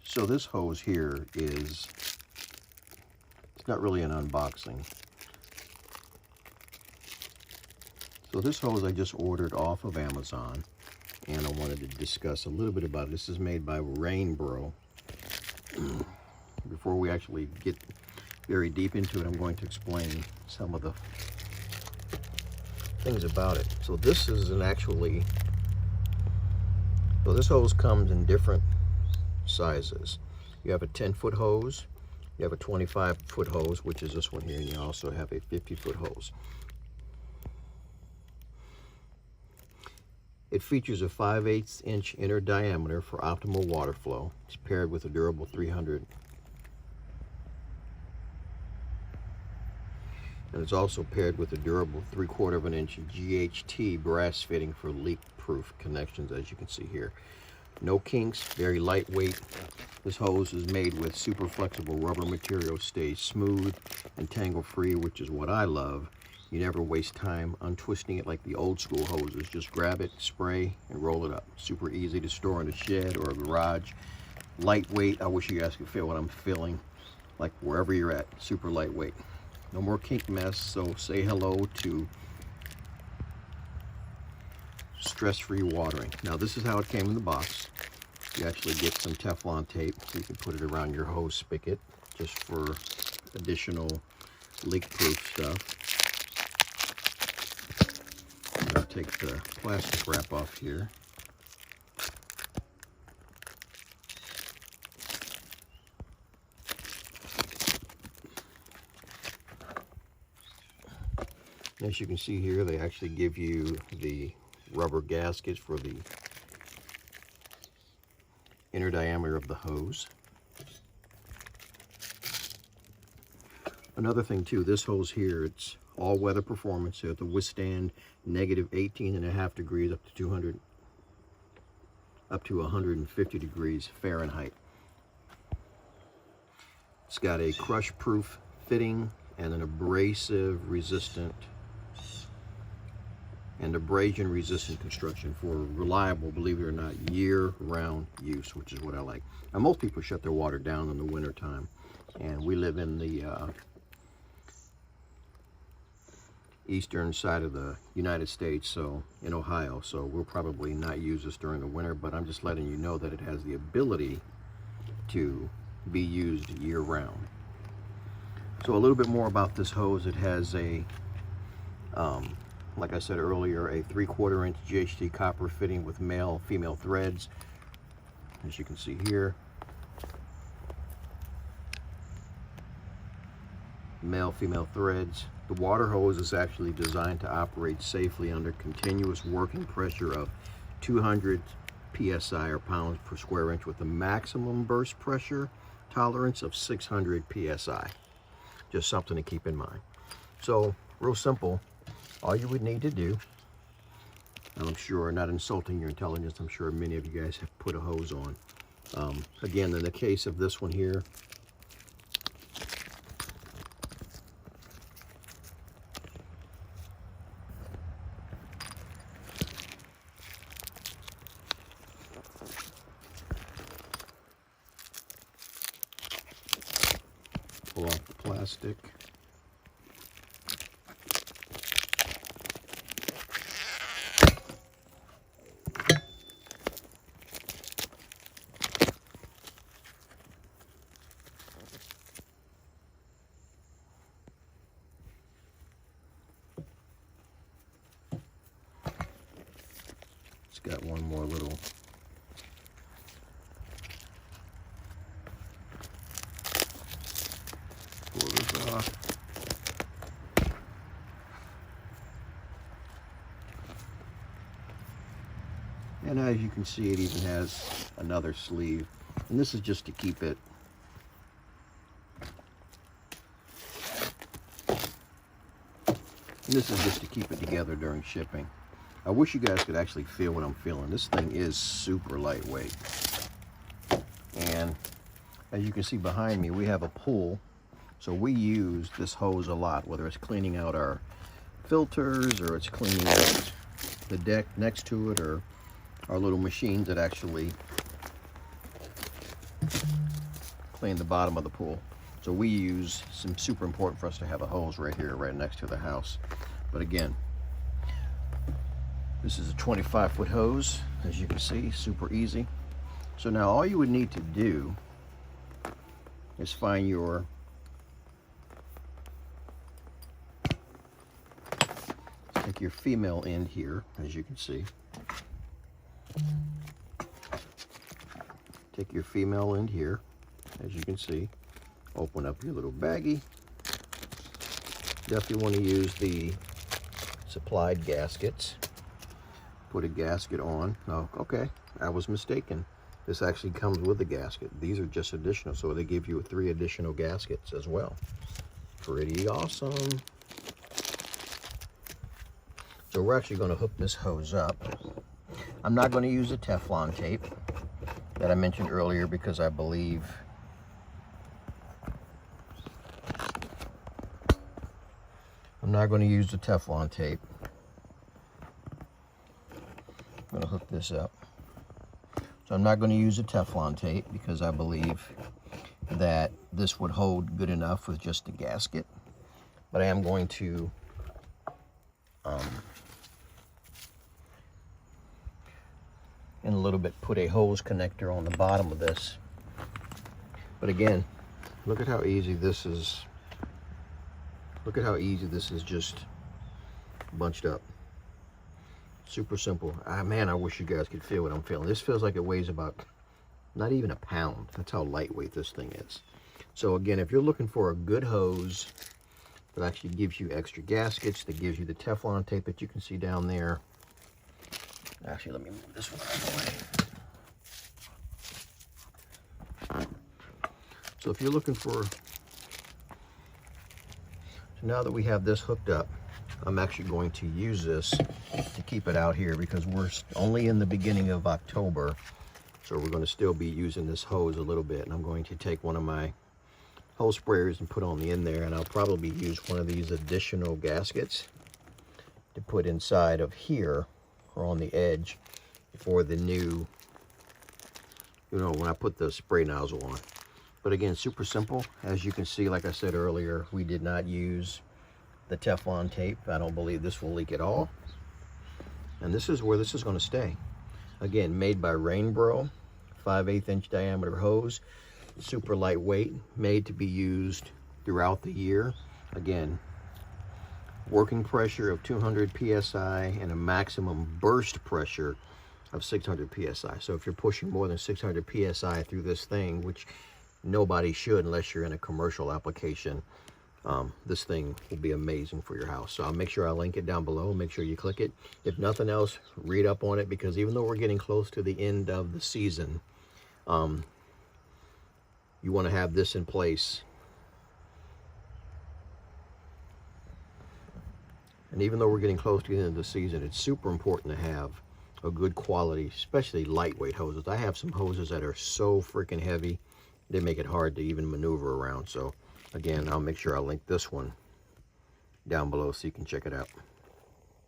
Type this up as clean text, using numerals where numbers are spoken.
So this hose here is, it's not really an unboxing. So this hose I just ordered off of Amazon, and I wanted to discuss a little bit about it. This is made by Rainbow. Before we actually get very deep into it, I'm going to explain some of the things about it. So this is so this hose comes in different sizes. You have a 10-foot hose, you have a 25-foot hose, which is this one here, and you also have a 50-foot hose. It features a 5/8 inch inner diameter for optimal water flow. It's paired with a durable 300. And it's also paired with a durable 3/4 of an inch GHT brass fitting for leak-proof connections, as you can see here. No kinks, very lightweight. This hose is made with super flexible rubber material, stays smooth and tangle-free, which is what I love. You never waste time untwisting it like the old school hoses. Just grab it, spray, and roll it up. Super easy to store in a shed or a garage. Lightweight. I wish you guys could feel what I'm feeling, like wherever you're at. Super lightweight. No more kink mess, so say hello to stress-free watering. Now this is how it came in the box. You actually get some Teflon tape so you can put it around your hose spigot just for additional leak-proof stuff. I'll take the plastic wrap off here. As you can see here, they actually give you the rubber gaskets for the inner diameter of the hose. Another thing too, this hose here, it's all-weather performance, so to withstand negative 18.5 degrees up to 150 degrees Fahrenheit. It's got a crush-proof fitting and an abrasion-resistant construction for reliable, believe it or not, year-round use, which is what I like. Now, most people shut their water down in the winter time, and we live in the eastern side of the United States, so in Ohio, so we'll probably not use this during the winter, but I'm just letting you know that it has the ability to be used year-round. So a little bit more about this hose. It has a like I said earlier, a 3/4 inch GHT copper fitting with male-female threads, as you can see here. Male-female threads. The water hose is actually designed to operate safely under continuous working pressure of 200 PSI or pounds per square inch with a maximum burst pressure tolerance of 600 PSI. Just something to keep in mind. So, real simple. All you would need to do, and I'm sure, not insulting your intelligence, I'm sure many of you guys have put a hose on. Again, in the case of this one here, pull off the plastic. It's got one more little pull this off. And as you can see, it even has another sleeve, and this is just to keep it together during shipping. I wish you guys could actually feel what I'm feeling. This thing is super lightweight. And as you can see behind me, we have a pool. So we use this hose a lot, whether it's cleaning out our filters or it's cleaning out the deck next to it, or our little machines that actually clean the bottom of the pool. So we use some super important for us to have a hose right here, right next to the house. But again, this is a 25-foot hose, as you can see, super easy. So now all you would need to do is find your take your female end here, as you can see. Take your female end here, as you can see. Open up your little baggie. Definitely want to use the supplied gaskets. Put a gasket on. Oh, okay, I was mistaken. This actually comes with a gasket. These are just additional, so they give you 3 additional gaskets as well. Pretty awesome. So we're actually going to hook this hose up. I'm not going to use the Teflon tape that I mentioned earlier because I believe I'm not going to use the Teflon tape. I'm going to hook this up. So I'm not going to use the Teflon tape because I believe that this would hold good enough with just the gasket. But I am going to in a little bit put a hose connector on the bottom of this. But again, look at how easy this is. Look at how easy this is just bunched up. Super simple. Man, I wish you guys could feel what I'm feeling. This feels like it weighs about not even a pound. That's how lightweight this thing is. So again, if you're looking for a good hose that actually gives you extra gaskets, that gives you the Teflon tape that you can see down there. Actually, let me move this one out of the way. So if you're looking for, so now that we have this hooked up, I'm actually going to use this to keep it out here because we're only in the beginning of October. So we're going to still be using this hose a little bit. And I'm going to take one of my hose sprayers and put on the end there. And I'll probably use one of these additional gaskets to put inside of here or on the edge for the new, when I put the spray nozzle on. But again, super simple. As you can see, like I said earlier, we did not use the Teflon tape. I don't believe this will leak at all. And this is where this is going to stay. Again, made by Rainbro, 5/8 inch diameter hose, super lightweight, made to be used throughout the year. Again, working pressure of 200 PSI and a maximum burst pressure of 600 PSI. So if you're pushing more than 600 PSI through this thing, which nobody should unless you're in a commercial application, this thing will be amazing for your house. So I'll make sure I link it down below. Make sure you click it. If nothing else, read up on it, because even though we're getting close to the end of the season, you want to have this in place. And even though we're getting close to the end of the season, it's super important to have a good quality, especially lightweight hoses. I have some hoses that are so freaking heavy, they make it hard to even maneuver around. So again, I'll make sure I link this one down below so you can check it out.